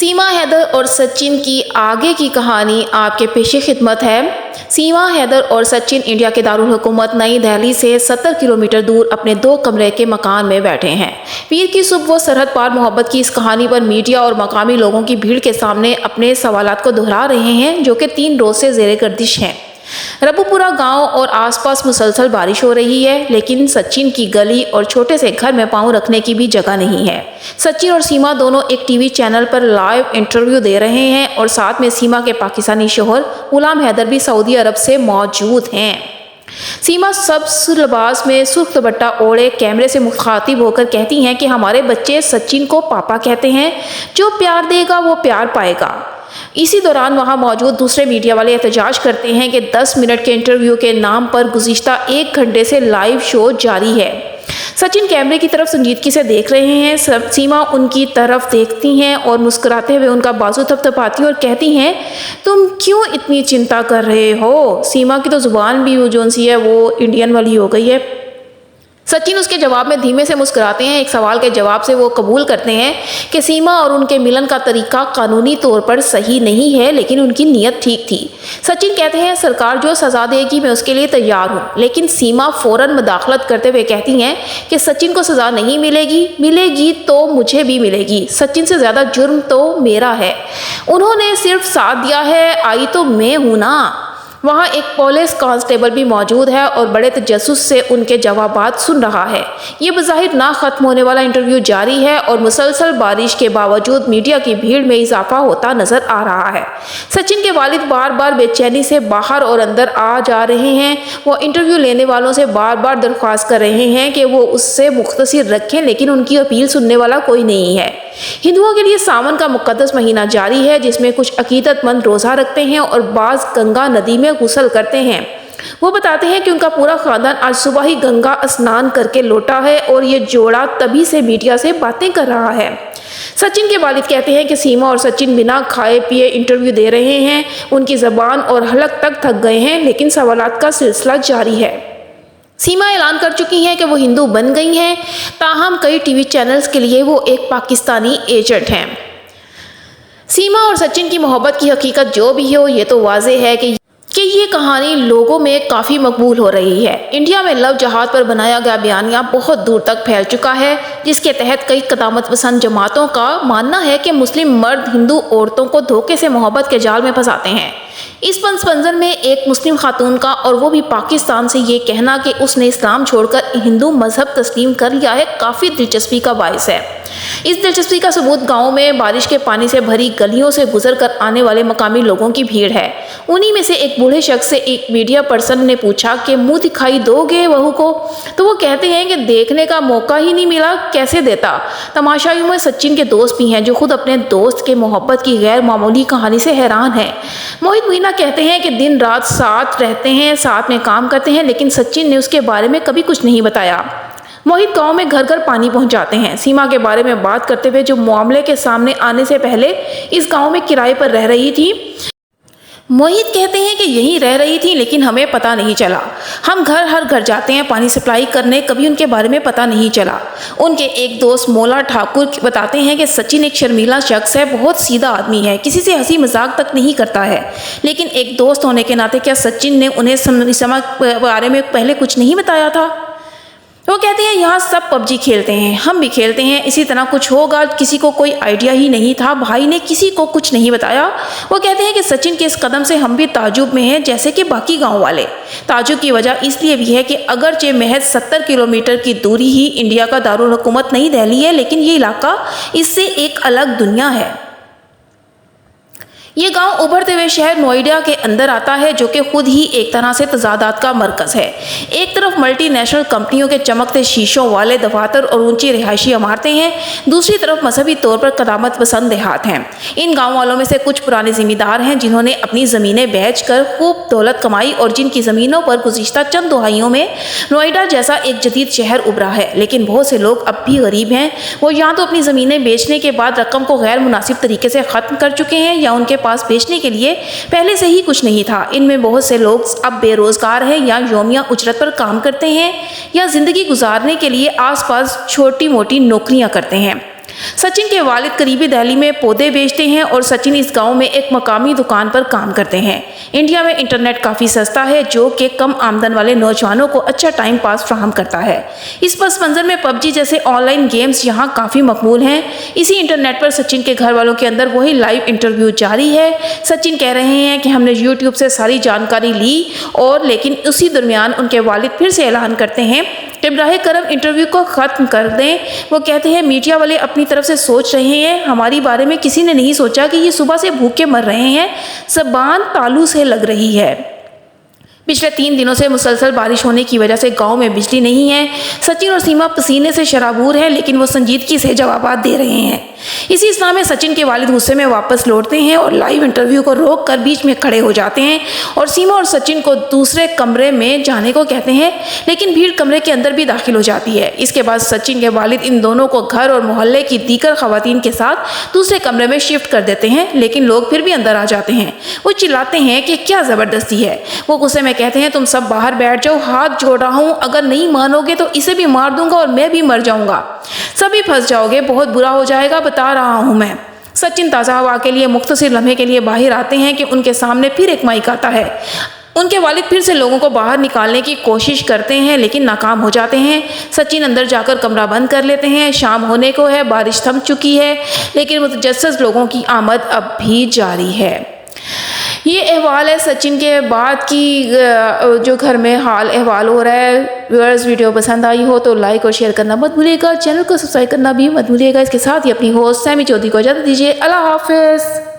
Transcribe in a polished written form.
सीमा हैदर और सचिन की आगे की कहानी आपके पेशे खिदमत है। सीमा हैदर और सचिन इंडिया के दारुल हुकूमत नई दिल्ली से 70 किलोमीटर दूर अपने 2 कमरे के मकान में बैठे हैं। पीर की सुबह वो सरहद पार मोहब्बत की इस कहानी पर मीडिया और मकामी लोगों की भीड़ के सामने अपने सवालात को दोहरा रहे हैं, जो कि 3 रोज से ज़ेरे गर्दिश हैं। रबुपुरा गांव और आसपास मुसलसल बारिश हो रही है, लेकिन सचिन की गली और छोटे से घर में पांव रखने की भी जगह नहीं है। सचिन और सीमा दोनों एक टीवी चैनल पर लाइव इंटरव्यू दे रहे हैं और साथ में सीमा के पाकिस्तानी शोहर गुलाम हैदर भी सऊदी अरब से मौजूद हैं। सीमा सब्ज लिबास में सुर्ख दुपट्टा ओढ़े कैमरे से मुखातिब होकर कहती हैं कि हमारे बच्चे सचिन को पापा कहते हैं, जो प्यार देगा वो प्यार पाएगा। इसी दौरान वहां मौजूद दूसरे मीडिया वाले एहतजाज करते हैं कि 10 मिनट के इंटरव्यू के नाम पर गुज़िश्ता 1 घंटे से लाइव शो जारी है। सचिन कैमरे की तरफ संजीदगी से देख रहे हैं। सीमा उनकी तरफ देखती हैं और मुस्कुराते हुए उनका बाजू थपथपाती और कहती हैं, तुम क्यों इतनी चिंता कर रहे हो? सीमा की तो जुबान भी जोन सी है वो इंडियन वाली हो गई है। सचिन उसके जवाब में धीमे से मुस्कुराते हैं। एक सवाल के जवाब से वो कबूल करते हैं कि सीमा और उनके मिलन का तरीका कानूनी तौर पर सही नहीं है, लेकिन उनकी नीयत ठीक थी। सचिन कहते हैं, सरकार जो सज़ा देगी मैं उसके लिए तैयार हूँ, लेकिन सीमा फ़ौरन मुदाखलत करते हुए कहती हैं कि सचिन को सज़ा नहीं मिलेगी तो मुझे भी मिलेगी। सचिन से ज़्यादा जुर्म तो मेरा है, उन्होंने सिर्फ साथ दिया है, आई तो मैं हूँ ना। वहाँ एक पुलिस कांस्टेबल भी मौजूद है और बड़े तजस्सुस से उनके जवाबात सुन रहा है। ये बज़ाहिर ना ख़त्म होने वाला इंटरव्यू जारी है और मुसलसल बारिश के बावजूद मीडिया की भीड़ में इजाफा होता नजर आ रहा है। सचिन के वालिद बार बार बेचैनी से बाहर और अंदर आ जा रहे हैं। वो इंटरव्यू लेने वालों से बार बार दरख्वास्त कर रहे हैं कि वो उससे मुख्तसर रखें, लेकिन उनकी अपील सुनने वाला कोई नहीं है। हिंदुओं के लिए सावन का मुक़द्दस महीना जारी है, जिसमें कुछ अकीदतमंद रोज़ा रखते हैं और बाज़ गंगा नदी में गुस्ल करते हैं। वो बताते हैं कि उनका पूरा खानदान आज सुबह ही गंगा स्नान करके लौटा है और ये जोड़ा तभी से मीडिया से बातें कर रहा है। सचिन के वालिद कहते हैं कि सीमा और सचिन बिना खाए पिए इंटरव्यू दे रहे हैं। उनकी ज़बान और हलक तक थक गए हैं, लेकिन सवालात का सिलसिला जारी है। सीमा ऐलान कर चुकी हैं कि वो हिंदू बन गई हैं, ताहम कई टीवी चैनल्स के लिए वो एक पाकिस्तानी एजेंट हैं। सीमा और सचिन की मोहब्बत की हकीकत जो भी हो, ये तो वाज़ेह है कि ये कहानी लोगों में काफ़ी मकबूल हो रही है। इंडिया में लव जहाद पर बनाया गया बयानिया बहुत दूर तक फैल चुका है, जिसके तहत कई कदामत पसंद जमातों का मानना है कि मुस्लिम मर्द हिंदू औरतों को धोखे से मोहब्बत के जाल में फंसाते हैं। इस पस मंज़र में एक मुस्लिम खातून का, और वो भी पाकिस्तान से, ये कहना कि उसने इस्लाम छोड़कर हिंदू मजहब तस्लीम कर लिया है काफ़ी दिलचस्पी का बायस है। इस दिलचस्पी का सबूत गाँव में बारिश के पानी से भरी गलियों से गुजर कर आने वाले मकामी लोगों की भीड़ है। उन्हीं में से एक बूढ़े शख्स से एक मीडिया पर्सन ने पूछा कि मुंह दिखाई दोगे बहू को? तो वो कहते हैं कि देखने का मौका ही नहीं मिला, कैसे देता। तमाशाइयों में सचिन के दोस्त भी हैं, जो खुद अपने दोस्त के मोहब्बत की गैर मामूली कहानी से हैरान हैं। मोहित मीना कहते हैं कि दिन रात साथ रहते हैं, साथ में काम करते हैं, लेकिन सचिन ने उसके बारे में कभी कुछ नहीं बताया। मोहित गांव में घर घर पानी पहुंचाते हैं। सीमा के बारे में बात करते हुए, जो मामले के सामने आने से पहले इस गांव में किराए पर रह रही थी, मोहित कहते हैं कि यहीं रह रही थी, लेकिन हमें पता नहीं चला। हम हर घर जाते हैं पानी सप्लाई करने, कभी उनके बारे में पता नहीं चला। उनके एक दोस्त मौला ठाकुर बताते हैं कि सचिन एक शर्मीला शख्स है, बहुत सीधा आदमी है, किसी से हंसी मजाक तक नहीं करता है। लेकिन एक दोस्त होने के नाते क्या सचिन ने उन्हें समा बारे में पहले कुछ नहीं बताया था? वो कहते हैं, यहाँ सब पबजी खेलते हैं, हम भी खेलते हैं, इसी तरह कुछ होगा, किसी को कोई आइडिया ही नहीं था, भाई ने किसी को कुछ नहीं बताया। वो कहते हैं कि सचिन के इस कदम से हम भी ताजुब में हैं, जैसे कि बाकी गांव वाले। ताजुब की वजह इसलिए भी है कि अगरचे महज 70 किलोमीटर की दूरी ही इंडिया का दारुल हुकूमत नई दिल्ली है, लेकिन ये इलाका इससे एक अलग दुनिया है। ये गांव उभरते हुए शहर नोएडा के अंदर आता है, जो कि खुद ही एक तरह से तजादात का मरकज़ है। एक तरफ मल्टीनेशनल कंपनियों के चमकते शीशों वाले दफातर और ऊंची रिहायशी इमारतें हैं, दूसरी तरफ मजहबी तौर पर कदामत पसंद देहात हैं। इन गाँव वालों में से कुछ पुराने ज़मींदार हैं, जिन्होंने अपनी ज़मीनें बेच कर खूब दौलत कमाई और जिनकी ज़मीनों पर गुज़िश्ता चंद दहाइयों में नोएडा जैसा एक जदीद शहर उभरा है। लेकिन बहुत से लोग अब भी गरीब हैं। वो या तो अपनी ज़मीनें बेचने के बाद रकम को गैर मुनासिब तरीके से ख़त्म कर चुके हैं, या उनके पास बेचने के लिए पहले से ही कुछ नहीं था। इनमें बहुत से लोग अब बेरोजगार हैं, या योमिया उजरत पर काम करते हैं, या जिंदगी गुजारने के लिए आसपास छोटी मोटी नौकरियां करते हैं। सचिन के वालिद करीबी दिल्ली में पौधे बेचते हैं और सचिन इस गांव में एक मकामी दुकान पर काम करते हैं। इंडिया में इंटरनेट काफ़ी सस्ता है जो कि कम आमदन वाले नौजवानों को अच्छा टाइम पास फ्राहम करता है। इस पस मंज़र में पबजी जैसे ऑनलाइन गेम्स यहाँ काफ़ी मकबूल हैं। इसी इंटरनेट पर सचिन के घर वालों के अंदर वही लाइव इंटरव्यू जारी है। सचिन कह रहे हैं कि हमने यूट्यूब से सारी जानकारी ली और लेकिन उसी दरमियान उनके वालिद फिर से ऐलान करते हैं कि बराह करम इंटरव्यू को ख़त्म कर दें। वो कहते हैं मीडिया वाले अपनी तरफ से सोच रहे हैं, हमारी बारे में किसी ने नहीं सोचा कि ये सुबह से भूखे मर रहे हैं, ज़बान तालू से लग रही है। पिछले 3 दिनों से मुसलसल बारिश होने की वजह से गांव में बिजली नहीं है। सचिन और सीमा पसीने से शराबूर हैं लेकिन वो संजीदगी से जवाबात दे रहे हैं। इसी इस्लाम में सचिन के वालिद गुस्से में वापस लौटते हैं और लाइव इंटरव्यू को रोक कर बीच में खड़े हो जाते हैं और सीमा और सचिन को दूसरे कमरे में जाने को कहते हैं, लेकिन भीड़ कमरे के अंदर भी दाखिल हो जाती है। इसके बाद सचिन के वालिद इन दोनों को घर और मोहल्ले की दीगर खवातीन के साथ दूसरे कमरे में शिफ्ट कर देते हैं, लेकिन लोग फिर भी अंदर आ जाते हैं। वो चिल्लाते हैं कि क्या ज़बरदस्ती है। वो गुस्से में कहते हैं तुम सब बाहर बैठ जाओ, हाथ जोड़ रहा हूँ, अगर नहीं मानोगे तो इसे भी मार दूंगा और मैं भी मर जाऊंगा, सभी फंस जाओगे, बहुत बुरा हो जाएगा, बता रहा हूँ मैं। सचिन ताज़ा हवा के लिए मुख्तसर लम्हे के लिए बाहर आते हैं कि उनके सामने फिर एक माइक आता है। उनके वालिद फिर से लोगों को बाहर निकालने की कोशिश करते हैं लेकिन नाकाम हो जाते हैं। सचिन अंदर जाकर कमरा बंद कर लेते हैं। शाम होने को है, बारिश थम चुकी है लेकिन मुतजस्सिस लोगों की आमद अब भी जारी है। ये अहवाल है सचिन के बाद की जो घर में हाल अहवाल हो रहा है। व्यूअर्स, वीडियो पसंद आई हो तो लाइक और शेयर करना मत भूलिएगा, चैनल को सब्सक्राइब करना भी मत भूलिएगा। इसके साथ ही अपनी होस्ट सैमी चौधरी को इजाज़त दीजिए। अल्लाह हाफिज़।